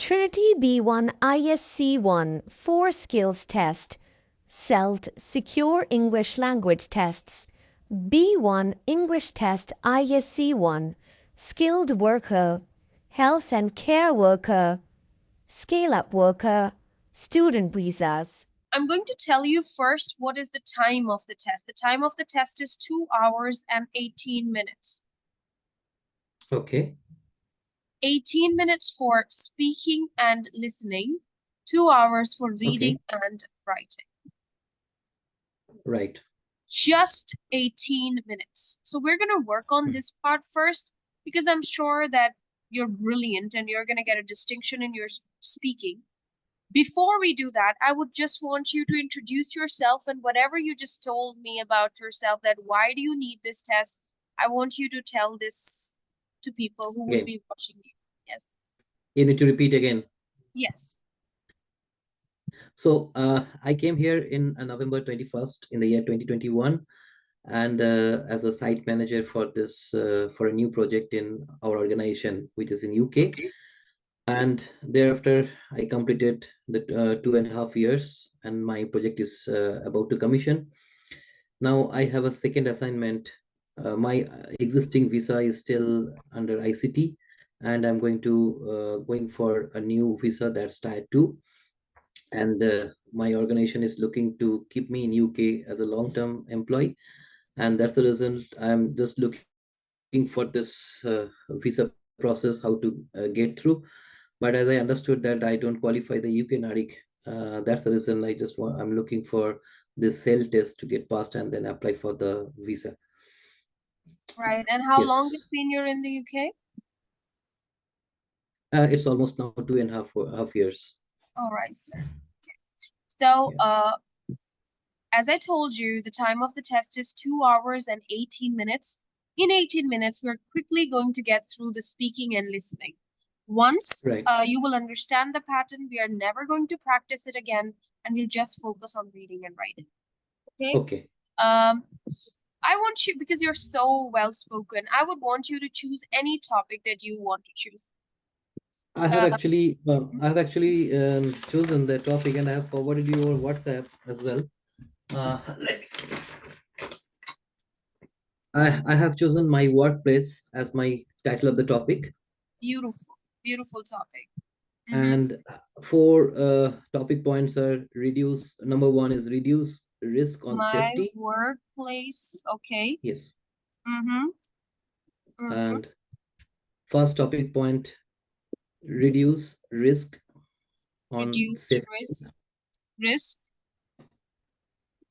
Trinity B1 ISE-1 4 Skills Test, SELT Secure English Language Tests, B1 English Test ISE-1 Skilled Worker, Health and Care Worker, Scale-Up Worker, Student Visas. I'm going to tell you first what is the time of the test. The time of the test is 2 hours and 18 minutes. Okay. 18 minutes for speaking and listening, 2 hours for reading and writing. Right. Just 18 minutes. So we're going to work on this part first because I'm sure that you're brilliant and you're going to get a distinction in your speaking. Before we do that, I would just want you to introduce yourself and whatever you just told me about yourself, that why do you need this test? I want you to tell this to people who would be watching you. Yes. You need to repeat again. Yes. So I came here in November 21st in the year 2021, and as a site manager for this for a new project in our organization, which is in UK. And thereafter, I completed the 2.5 years, and my project is about to commission. Now I have a second assignment. My existing visa is still under ICT, and I'm going for a new visa that's Tier 2. And my organization is looking to keep me in UK as a long-term employee, and that's the reason I'm just looking for this visa process, how to get through. But as I understood that I don't qualify the UK NARIC, that's the reason I'm looking for this SELT test to get passed and then apply for the visa. Right. And how long it's been you're in the UK? It's almost now 2.5 years. All right, sir. Okay. So, as I told you, the time of the test is 2 hours and 18 minutes. In 18 minutes, we're quickly going to get through the speaking and listening. Once you will understand the pattern, we are never going to practice it again, and we'll just focus on reading and writing. Okay? I want you, because you're so well spoken, I would want you to choose any topic that you want to choose. I have actually chosen the topic, and I have forwarded you on WhatsApp as well. I have chosen my workplace as my title of the topic. Beautiful topic. And 4 topic points are reduce. Number 1 is reduce risk on safety. My workplace. Okay. Yes. And first topic point, reduce risk on risk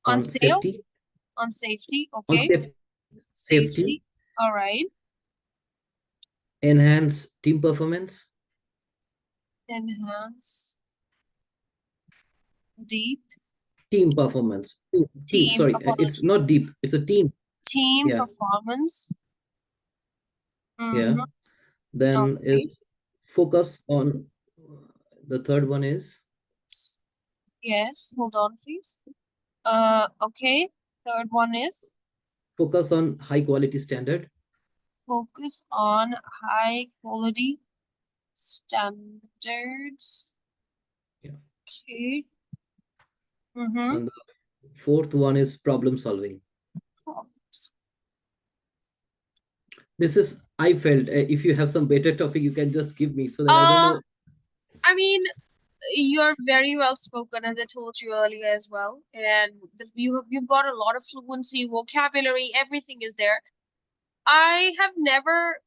on safety. On safety. Okay. On safety. All right. Enhance team performance. Enhance deep team performance. Sorry, it's not deep, it's a team performance. Yeah. Then is focus on, the third one is, yes, hold on please. Okay, third one is focus on high quality standard. Focus on high quality standards. Okay. And the fourth one is problem solving. This is, I felt, if you have some better topic, you can just give me, so that I don't know. I mean, you're very well spoken, as I told you earlier as well, and you've got a lot of fluency, vocabulary, everything is there. I've never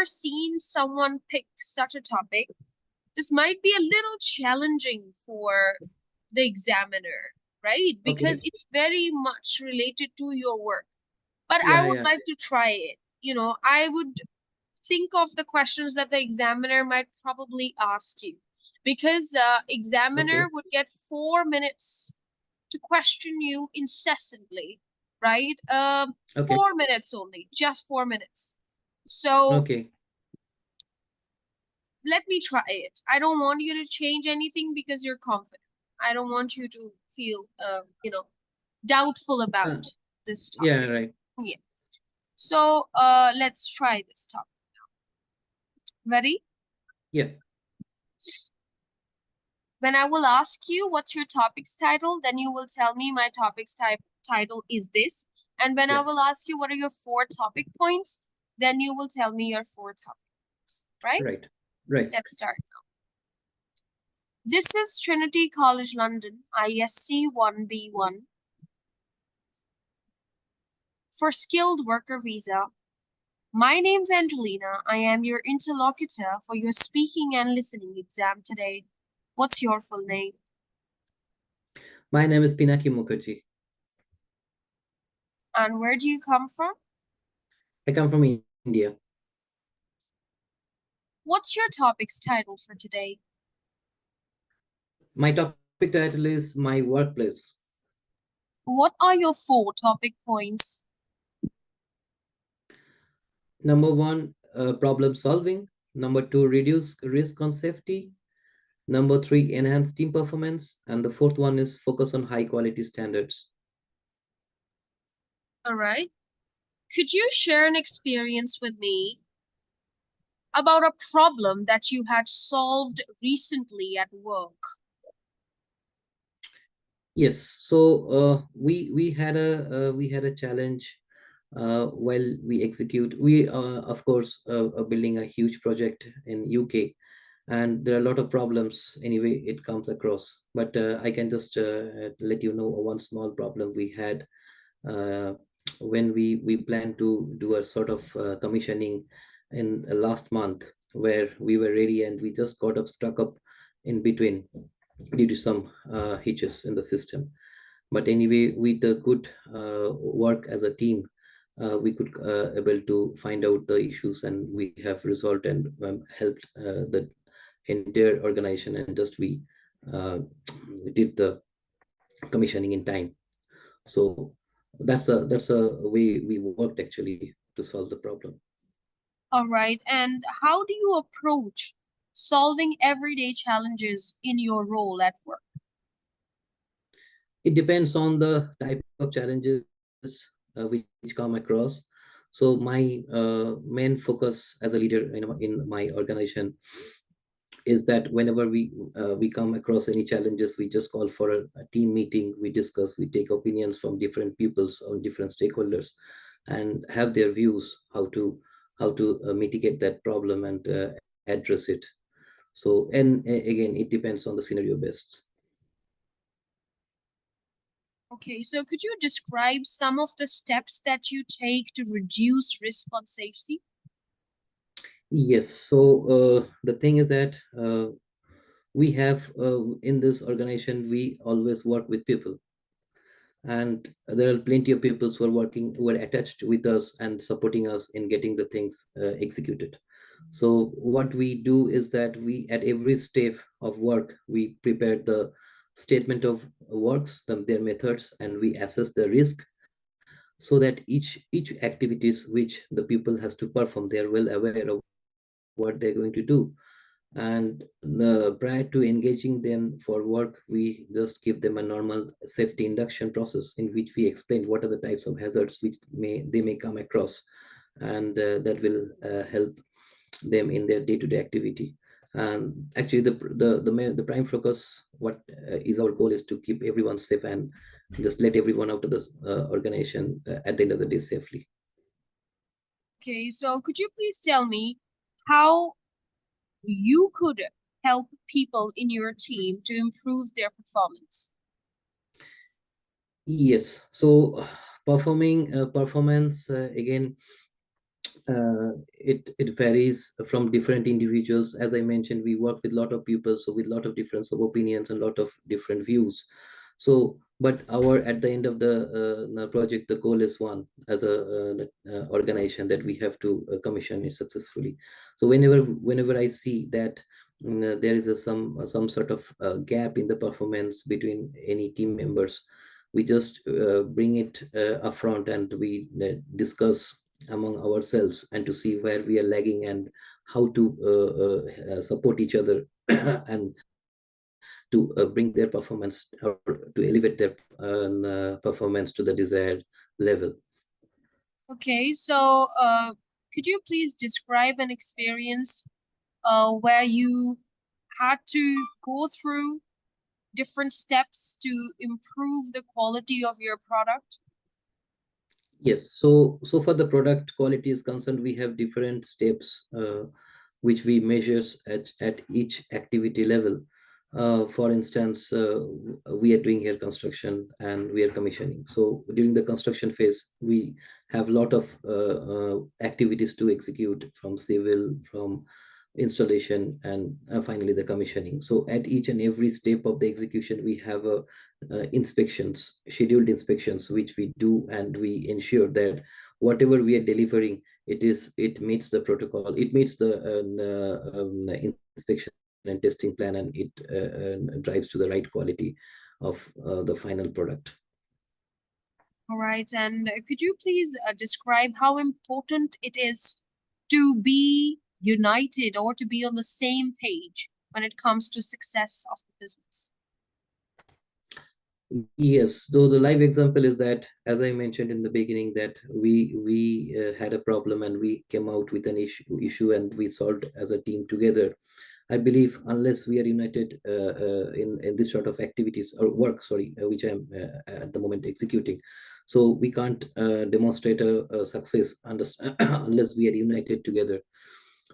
seen someone pick such a topic. This might be a little challenging for the examiner, right? Because it's very much related to your work. But I would like to try it. You know, I would think of the questions that the examiner might probably ask you, because examiner would get 4 minutes to question you incessantly, right? 4 minutes only, just 4 minutes. So let me try it. I don't want you to change anything because you're confident. I don't want you to feel, doubtful about this topic. Yeah, right. Yeah. So let's try this topic now. Ready? Yeah. When I will ask you what's your topic's title, then you will tell me my topic's title is this. And when I will ask you what are your 4 topic points, then you will tell me your 4 topics, right? Right. Let's start now. This is Trinity College London, ISE-1 B1. For skilled worker visa, my name's Angelina. I am your interlocutor for your speaking and listening exam today. What's your full name? My name is Pinaki Mukherjee. And where do you come from? I come from India. What's your topic's title for today? My topic title is My Workplace. What are your 4 topic points? Number 1, problem solving. Number 2, reduce risk on safety. Number 3, enhance team performance. And the 4th one is focus on high quality standards. All right. Could you share an experience with me about a problem that you had solved recently at work? Yes. So we had a challenge while we execute. We of course are building a huge project in UK, and there are a lot of problems anyway it comes across. But I can just let you know one small problem we had uh, when we plan to do a sort of commissioning in last month, where we were ready and we just got up stuck up in between due to some hitches in the system. But anyway, with the good work as a team, we could able to find out the issues, and we have resolved and helped the entire organization, and just we uh, did the commissioning in time. So that's a way we worked actually to solve the problem. All right. And how do you approach solving everyday challenges in your role at work? It depends on the type of challenges which come across. So my main focus as a leader in my organization is that whenever we come across any challenges, we just call for a team meeting. We discuss, we take opinions from different peoples or different stakeholders, and have their views how to mitigate that problem and address it. So, and again, it depends on the scenario based. Okay, so could you describe some of the steps that you take to reduce risk on safety? Yes. So the thing is that we have in this organization, we always work with people, and there are plenty of people who are attached with us and supporting us in getting the things executed. So what we do is that we, at every step of work, we prepare the statement of works, their methods, and we assess the risk, so that each activities which the people has to perform, they are well aware of what they're going to do. And prior to engaging them for work, we just give them a normal safety induction process, in which we explain what are the types of hazards which they may come across, and that will help them in their day-to-day activity. And actually, the prime focus, what is our goal, is to keep everyone safe and just let everyone out of this organization at the end of the day safely. Okay, so could you please tell me how you could help people in your team to improve their performance? Yes. So performance again, it varies from different individuals. As I mentioned, we work with a lot of people, so with a lot of difference of opinions and a lot of different views. So, but our, at the end of the project, the goal is one, as a organization, that we have to commission it successfully. So whenever I see that there is some sort of gap in the performance between any team members, we just bring it upfront, and we discuss among ourselves, and to see where we are lagging and how to support each other and to bring their performance, or to elevate their performance to the desired level. Okay, so could you please describe an experience where you had to go through different steps to improve the quality of your product? Yes, so for the product quality is concerned, we have different steps which we measures at each activity level. For instance, we are doing here construction and we are commissioning. So during the construction phase, we have a lot of activities to execute, from civil, from installation, and finally the commissioning. So at each and every step of the execution, we have a inspections, scheduled inspections, which we do, and we ensure that whatever we are delivering, it meets the protocol, it meets the inspection and testing plan, and it drives to the right quality of the final product. All right, and could you please describe how important it is to be united or to be on the same page when it comes to success of the business? Yes, so the live example is that, as I mentioned in the beginning, that we had a problem and we came out with an issue and we solved as a team together. I believe unless we are united in this sort of activities or work, sorry, which I'm at the moment executing, so we can't demonstrate a success unless we are united together.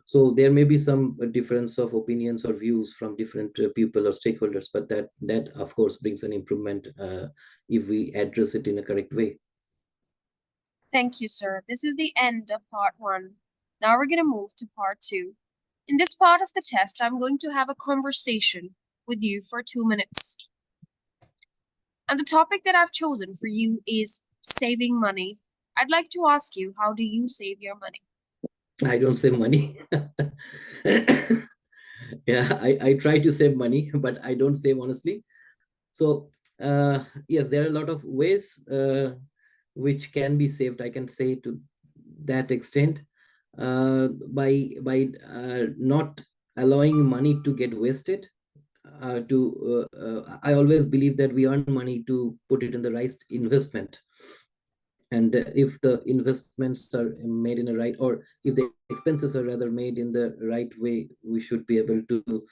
So there may be some difference of opinions or views from different people or stakeholders, but that of course brings an improvement if we address it in a correct way. Thank you, sir. This is the end of part 1. Now we're going to move to part 2. In this part of the test, I'm going to have a conversation with you for 2 minutes. And the topic that I've chosen for you is saving money. I'd like to ask you, how do you save your money? I don't save money. Yeah, I try to save money, but I don't save honestly. So yes, there are a lot of ways which can be saved, I can say, to that extent, by not allowing money to get wasted. I always believe that we earn money to put it in the right investment, and if the investments are made in a right, or if the expenses are rather made in the right way, we should be able to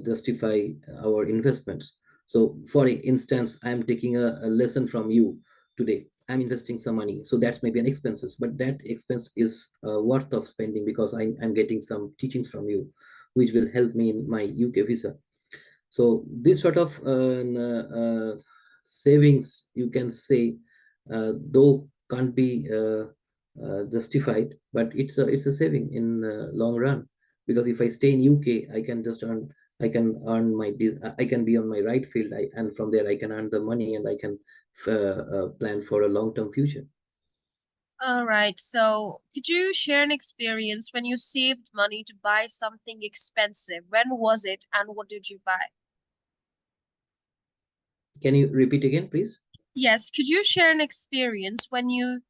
justify our investments. So for instance, I'm taking a lesson from you today, I'm investing some money, so that's maybe an expenses, but that expense is worth of spending, because I'm getting some teachings from you which will help me in my UK visa. So this sort of savings, you can say, though can't be justified, but it's a saving in long run, because if I stay in UK, I can be on my right field, and from there I can earn the money, and I can plan for a long-term future. All right, so could you share an experience when you saved money to buy something expensive? When was it and what did you buy? Can you repeat again, please? Yes, could you share an experience when you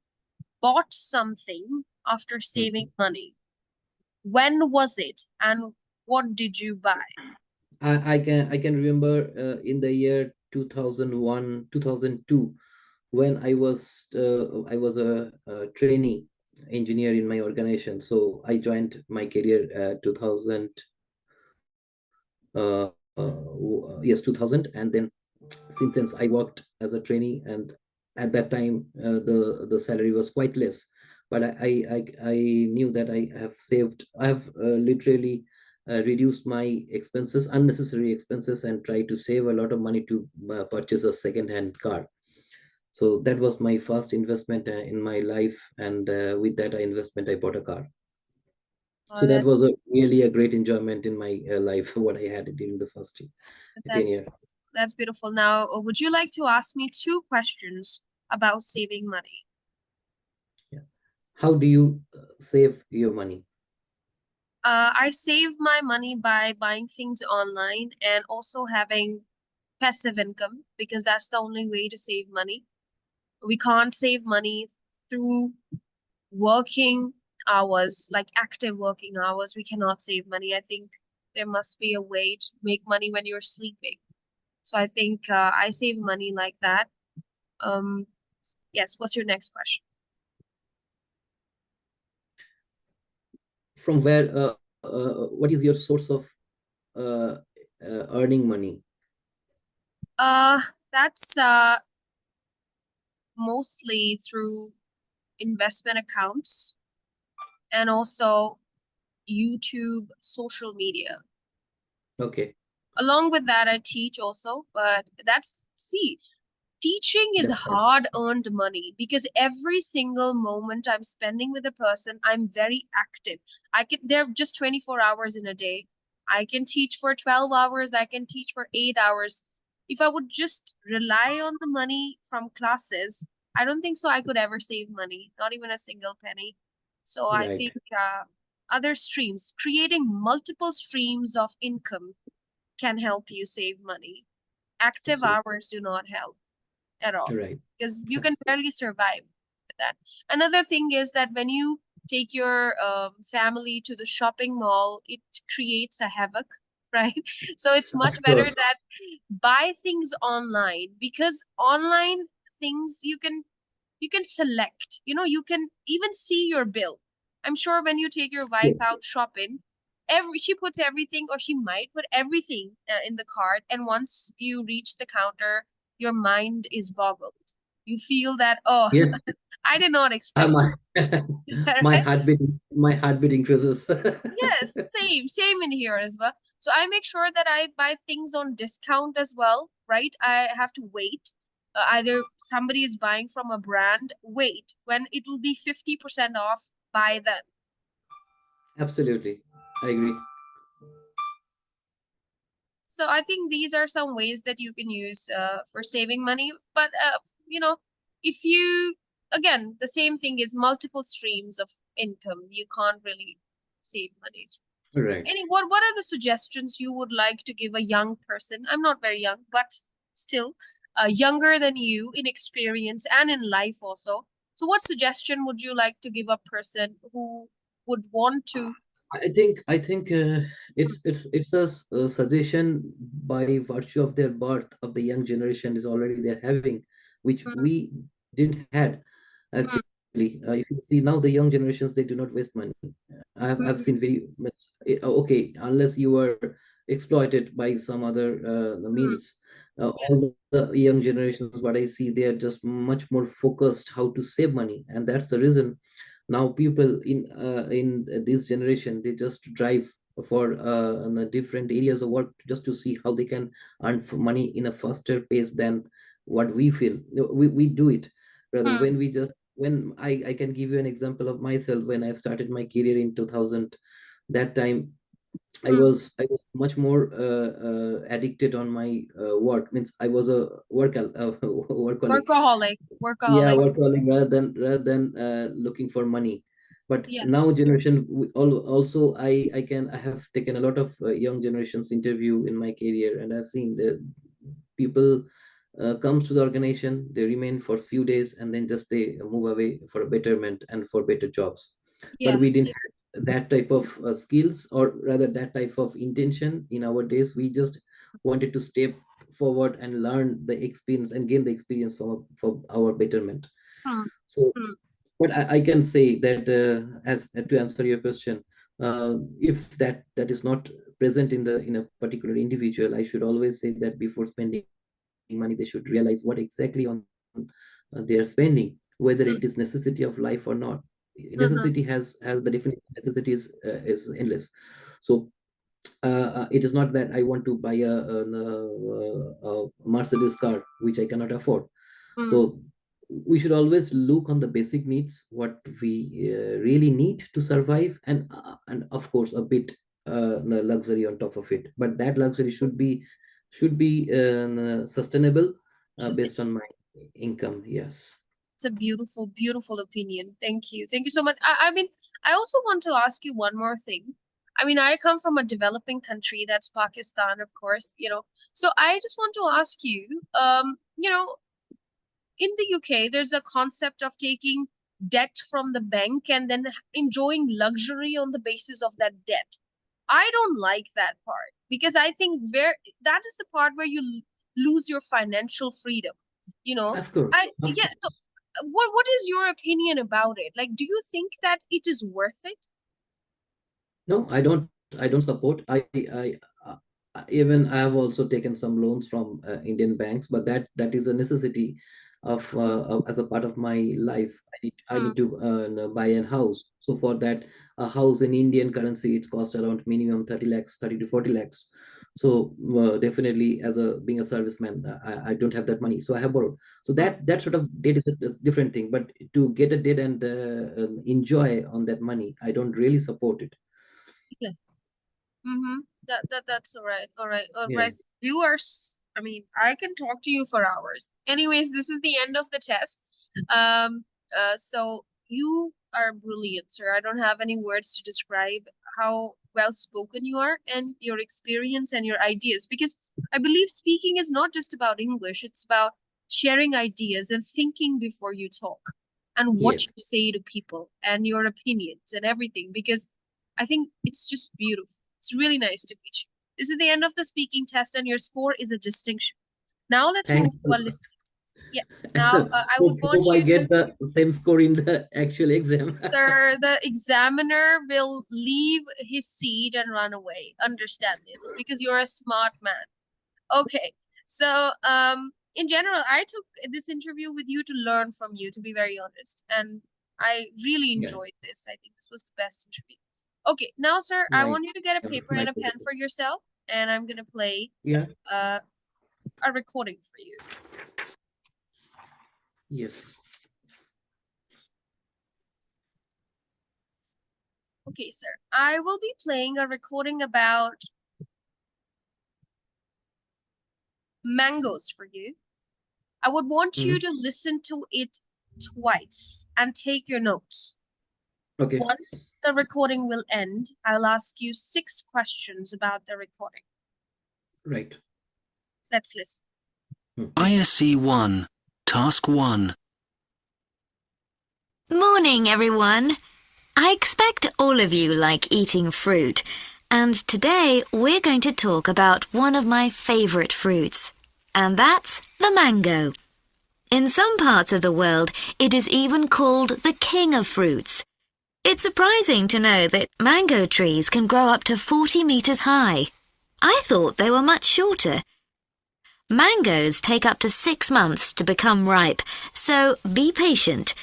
bought something after saving money? When was it and what did you buy? I can remember in the year 2001, 2002, when I was a trainee engineer in my organization. So I joined my career 2000, yes, 2000, and then since I worked as a trainee, and at that time the salary was quite less, but I knew that I have literally reduced my expenses, unnecessary expenses, and tried to save a lot of money to purchase a second-hand car. So that was my first investment in my life, and with that investment I bought a car. Oh, So that was really a great enjoyment in my life, what I had during the first 10 that's year. that's beautiful. Now, would you like to ask me 2 questions about saving money? Yeah. How do you save your money? I save my money by buying things online and also having passive income, because that's the only way to save money. We can't save money through working hours, like active working hours. We cannot save money. I think there must be a way to make money when you're sleeping. So I think I save money like that. Yes, what's your next question? From where, what is your source of earning money? That's mostly through investment accounts and also YouTube, social media. Okay, Along with that, I teach also, but see, teaching is that's right. hard-earned money because every single moment I'm spending with a person, I'm very active. They're just 24 hours in a day. I can teach for 12 hours, I can teach for 8 hours. If I would just rely on the money from classes, I don't think so I could ever save money, not even a single penny. So I Right, think other streams, creating multiple streams of income can help you save money. Active absolutely. hours do not help at all Right. because you can Absolutely. barely survive with that. Another thing is that when you take your family to the shopping mall, it creates a havoc, right? So it's much Of better course. that buy things online because online things you can select, you can even see your bill. I'm sure when you take your wife Yes. out shopping, she puts everything, or she might put everything in the cart, and once you reach the counter, your mind is boggled. You feel that, oh, Yes. I did not expect My that, my right? heartbeat increases. Yes, same in here as well. So I make sure that I buy things on discount as well, right? I have to wait. Either somebody is buying from a brand, wait when it will be 50% off, buy them. Absolutely. I agree. So I think these are some ways that you can use for saving money. But if you, again, the same thing is multiple streams of income. You can't really save money. Right. What are the suggestions you would like to give a young person? I'm not very young, but still younger than you in experience and in life also. So what suggestion would you like to give a person who would want to? I think it's a suggestion by virtue of their birth of the young generation is already they're having, which Mm, we didn't had mm, actually. If you see now the young generations, they do not waste money. I've mm, seen very much. Okay, unless you were exploited by some other mm, means, yes. all the young generations, what I see, they are just much more focused how to save money, and that's the reason now people in this generation they just drive for in the different areas of work just to see how they can earn money in a faster pace than what we feel. We do it rather Mm, when we just when I can give you an example of myself when I've started my career in 2000. That time mm. I was much more addicted on my work. Means I was a workaholic. Yeah, Workaholic. workaholic rather than looking for money. But Yeah. now generation also I have taken a lot of young generations interview in my career, and I've seen the people comes to the organization, they remain for few days, and then just they move away for a betterment and for better jobs. But Yeah. we didn't Yeah. have that type of skills, or rather that type of intention in our days. We just wanted to step forward and learn the experience and gain the experience for our betterment. Mm, So mm, but I can say that as to answer your question, if that is not present in a particular individual, I should always say that before spending money, they should realize what exactly on they are spending, whether mm, it is necessity of life or not. mhm, Necessity has the definition. Necessity is endless. So it is not that I want to buy a Mercedes car which I cannot afford. mm. So we should always look on the basic needs, what we really need to survive, and of course a bit the luxury on top of it. But that luxury should be sustainable It's just based on my income. Yes. it's a beautiful, beautiful opinion. Thank you. Thank you so much. I mean, I also want to ask you one more thing. I mean, I come from a developing country, that's Pakistan, of course. So I just want to ask you, in the UK, there's a concept of taking debt from the bank and then enjoying luxury on the basis of that debt. I don't like that part because I think that is the part where you lose your financial freedom. You know, Of course. I Of yeah. course. So what is your opinion about it? Like, do you think that it is worth it? No, I don't support. Even I have also taken some loans from Indian banks, but that is a necessity as a part of my life. I Mm, need to buy a house. So for that, a house in Indian currency, it costs around minimum 30 lakhs, 30 to 40 lakhs. So definitely, as a being a serviceman, I don't have that money, so I have borrowed. So mm, that sort of debt is a different thing. But to get a debt and enjoy on that money, I don't really support it. yeah. Mm-hmm. That's all right. All right. All Yeah. right. So you are, I mean, I can talk to you for hours. Anyways, this is the end of the test. Um, so you are brilliant, sir. I don't have any words to describe how well spoken you are and your experience and your ideas, because I believe speaking is not just about English, it's about sharing ideas and thinking before you talk and what Yes. you say to people and your opinions and everything, because I think it's just beautiful. It's really nice to meet you. This is the end of the speaking test, and your score is a distinction. Now let's move Thanks. to our listening test. Yes. Now I would Hope want I you to, get the same score in the actual exam. sir, the examiner will leave his seat and run away. Understand this, because you're a smart man. Okay. So, in general, I took this interview with you to learn from you, to be very honest. And I really Yeah, enjoyed this. I think this was the best interview. Okay, now, sir, I my want you to get a paper my and a pen pleasure. for yourself, and I'm gonna play Yeah, uh, a recording for you. yes. Okay, sir. I will be playing a recording about mangoes for you. I would want you Mhm. to listen to it twice and take your notes. Okay, Once the recording will end, I'll ask you 6 questions about the recording. right. Let's listen. ISE-1, Task 1. Morning, everyone. I expect all of you like eating fruit, and today we're going to talk about one of my favorite fruits, and that's the mango. In some parts of the world, it is even called the king of fruits. It's surprising to know that mango trees can grow up to 40 meters high. I thought they were much shorter. Mangoes take up to 6 months to become ripe, so be patient.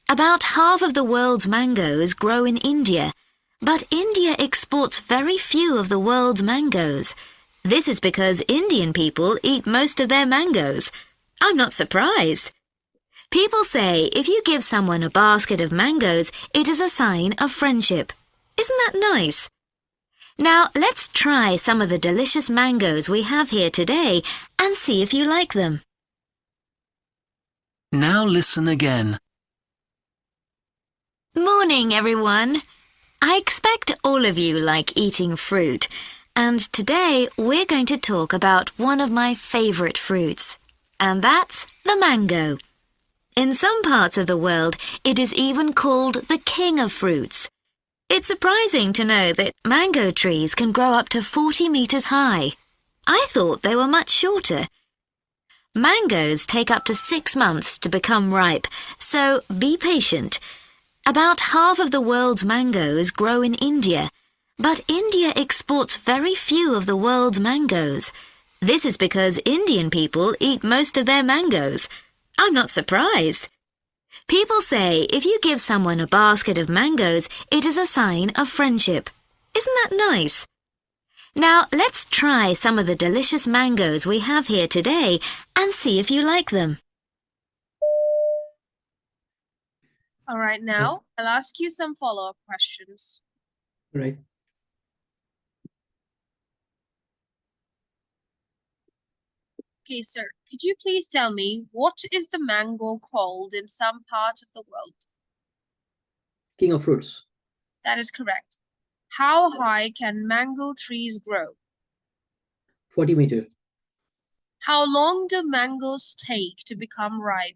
About half of the world's mangoes grow in India, but India exports very few of the world's mangoes. This is because Indian people eat most of their mangoes. I'm not surprised. People say if you give someone a basket of mangoes, it is a sign of friendship. Isn't that nice? Now, let's try some of the delicious mangoes we have here today and see if you like them. Now listen again. Morning, everyone. I expect all of you like eating fruit, and today we're going to talk about one of my favorite fruits, and that's the mango. In some parts of the world, it is even called the king of fruits. It's surprising to know that mango trees can grow up to 40 meters high. I thought they were much shorter. Mangoes take up to 6 months to become ripe, so be patient. About half of the world's mangoes grow in India, but India exports very few of the world's mangoes. This is because Indian people eat most of their mangoes. I'm not surprised. People say if you give someone a basket of mangoes, it is a sign of friendship. Isn't that nice? Now, let's try some of the delicious mangoes we have here today and see if you like them. All right, now I'll ask you some follow-up questions. Right. Okay, sir, could you please tell me what is the mango called in some parts of the world? King of fruits. That is correct. How high can mango trees grow? 40 meter. How long do mangoes take to become ripe?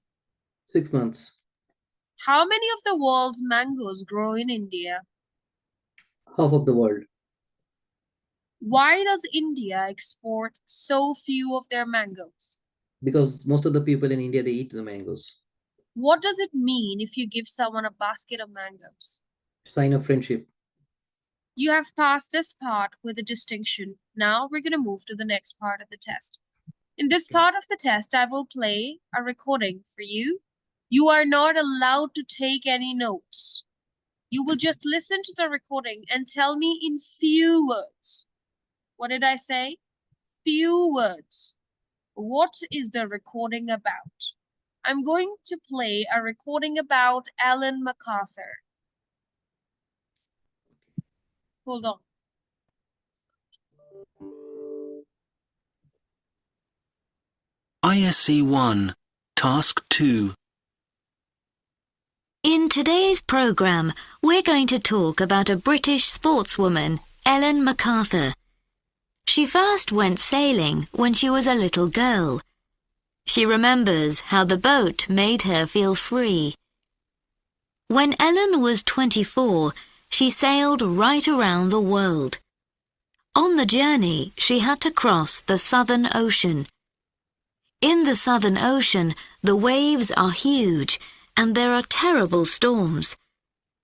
6 months. How many of the world's mangoes grow in India? Half of the world. Why does India export so few of their mangoes? Because most of the people in India, they eat the mangoes. What does it mean if you give someone a basket of mangoes? Sign of friendship. You have passed this part with a distinction. Now we're going to move to the next part of the test. In this part of the test, I will play a recording for you. You are not allowed to take any notes. You will just listen to the recording and tell me in few words. What did I say? Few words. What is the recording about? I'm going to play a recording about Ellen MacArthur. Hold on. ISE-1, Task 2. In today's programme, we're going to talk about a British sportswoman, Ellen MacArthur. She first went sailing when she was a little girl. She remembers how the boat made her feel free. When Ellen was 24, she sailed right around the world. On the journey, she had to cross the Southern Ocean. In the Southern Ocean, the waves are huge and there are terrible storms.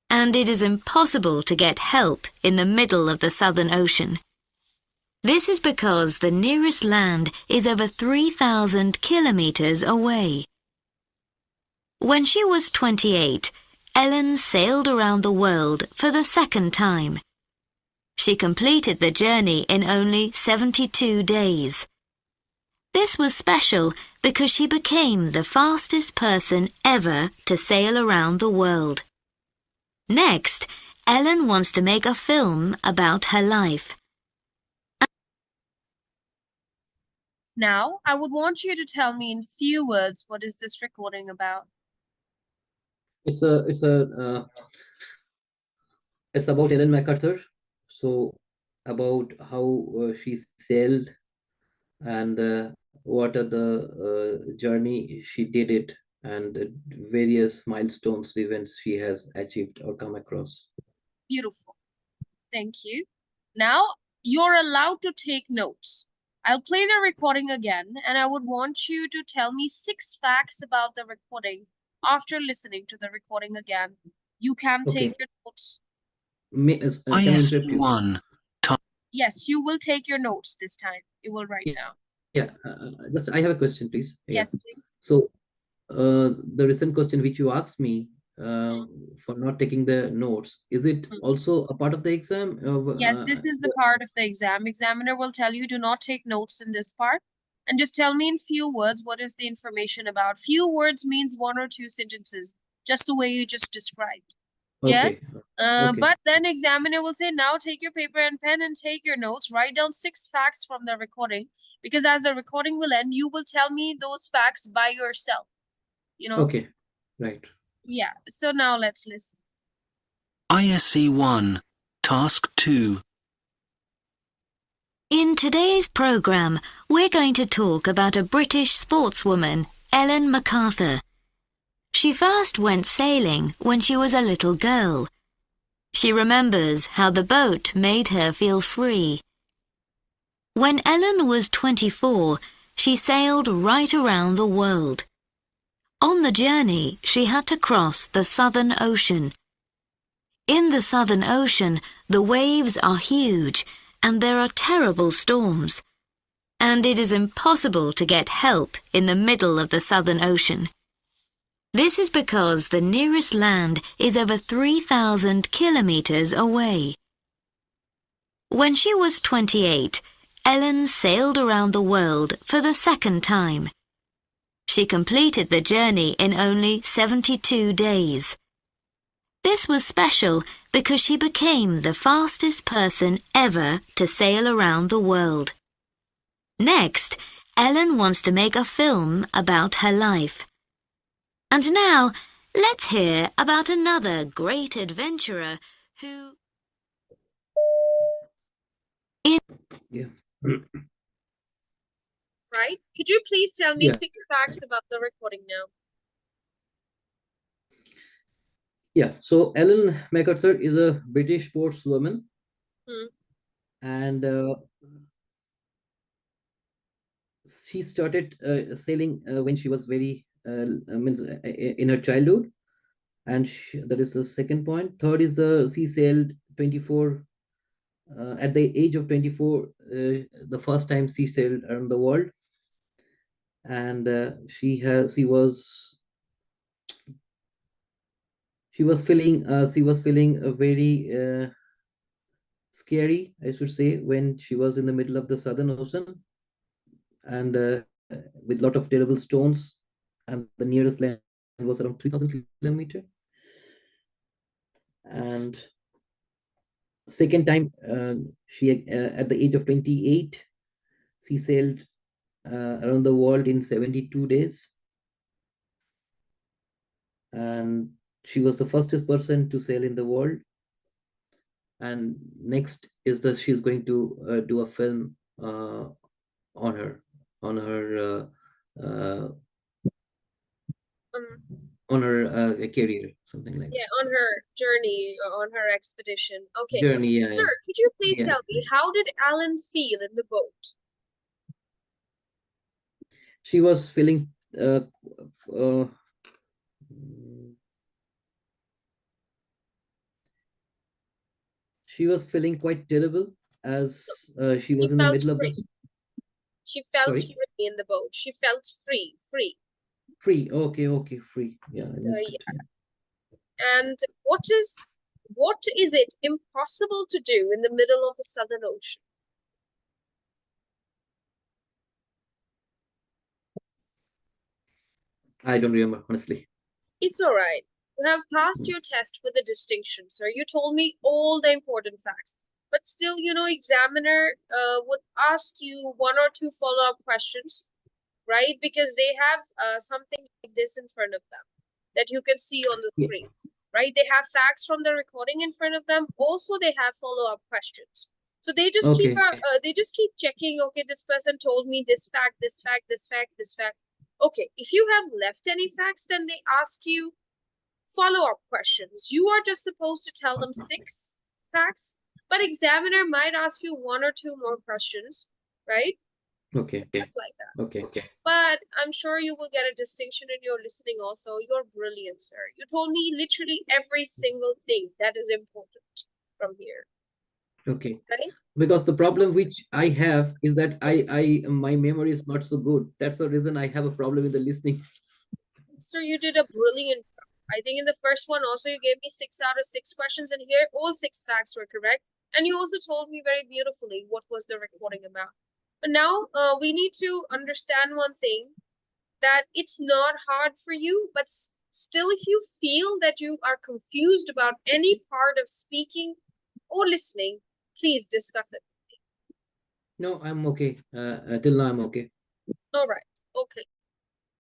And it is impossible to get help in the middle of the Southern Ocean. This is because the nearest land is over 3,000 kilometers away. When she was 28, Ellen sailed around the world for the second time. She completed the journey in only 72 days. This was special because she became the fastest person ever to sail around the world. Next, Ellen wants to make a film about her life. Now, I would want you to tell me in few words what is this recording about. It's about Ellen MacArthur. So about how she sailed and what are the journey she did it and various milestones events she has achieved or come across. Beautiful. Thank you. Now, you're allowed to take notes. I'll play the recording again, and I would want you to tell me 6 facts about the recording after listening to the recording again. You can take your notes. Can I interrupt you? ISE-1, Yes, you will take your notes this time. You will write down. Yeah, just I have a question, please. Yes, please. So, the recent question which you asked me for not taking the notes, is it also a part of the exam? Yes, this is the part of the exam. Examiner will tell you to not take notes in this part. And just tell me in few words what is the information about. Few words means 1 or 2 sentences, just the way you just described. Okay. Yeah? Okay. But then examiner will say, now take your paper and pen and take your notes. Write down 6 facts from the recording. Because as the recording will end, you will tell me those facts by yourself. You know? Okay. Right. Yeah. So now let's listen. ISE-1, Task 2. In today's programme, we're going to talk about a British sportswoman, Ellen MacArthur. She first went sailing when she was a little girl. She remembers how the boat made her feel free. When Ellen was 24, she sailed right around the world. On the journey, she had to cross the Southern Ocean. In the Southern Ocean, the waves are huge and there are terrible storms. And it is impossible to get help in the middle of the Southern Ocean. This is because the nearest land is over 3,000 kilometers away. When she was 28, Ellen sailed around the world for the second time. She completed the journey in only 72 days. This was special because she became the fastest person ever to sail around the world. Next, Ellen wants to make a film about her life. And now, let's hear about another great adventurer who... Yeah. Right? Could you please tell me Yeah. 6 facts about the recording now? Yeah. So Ellen MacArthur is a British sportswoman. And she started sailing when she was very in her childhood, and that is the second point. Third is she sailed 24 at the age of 24, the first time she sailed around the world, and she was feeling a very scary, I should say, when she was in the middle of the Southern Ocean, and with lot of terrible storms, and the nearest land was around 3,000 kilometers. And second time, she at the age of 28, she sailed around the world in 72 days, and she was the fastest person to sail in the world. And next is that she's going to do a film on her on her uh, Um, career, something like yeah, on her journey, on her expedition. Okay. journey. Yeah, Sir, yeah, could you please yeah. tell me, how did Alan feel in the boat? She was feeling uh, she was feeling quite terrible, as she She was in the felt middle of the. free. She felt Sorry, free in the boat. She felt free. free. Okay, okay, free. Yeah, I missed it. Yeah. Yeah. And what is it impossible to do in the middle of the Southern Ocean? I don't remember, honestly. It's all right. You have passed Mm. your test with a distinction, sir. You told me all the important facts. But still, examiner would ask you one or two follow-up questions, right? Because they have something like this in front of them that you can see on the Yeah. screen, right? They have facts from the recording in front of them. Also, they have follow-up questions. So they just keep Okay. they just keep checking. Okay, this person told me this fact, this fact, this fact, this fact. Okay, if you have left any facts, then they ask you follow-up questions. You are just supposed to tell them 6 facts, but examiner might ask you 1 or 2 more questions, right? Okay. Just like that. Okay. But I'm sure you will get a distinction in your listening also. You're brilliant, sir. You told me literally every single thing that is important from here, Okay. right? Because the problem which I have is that my memory is not so good. That's the reason I have a problem in the listening. Sir, you did a brilliant job. I think in the first one also you gave me 6 out of 6 questions, and here all 6 facts were correct. And you also told me very beautifully what was the recording about. But now we need to understand one thing, that it's not hard for you, but still if you feel that you are confused about any part of speaking or listening, please discuss it. No, I'm okay. Till now I'm okay. All right.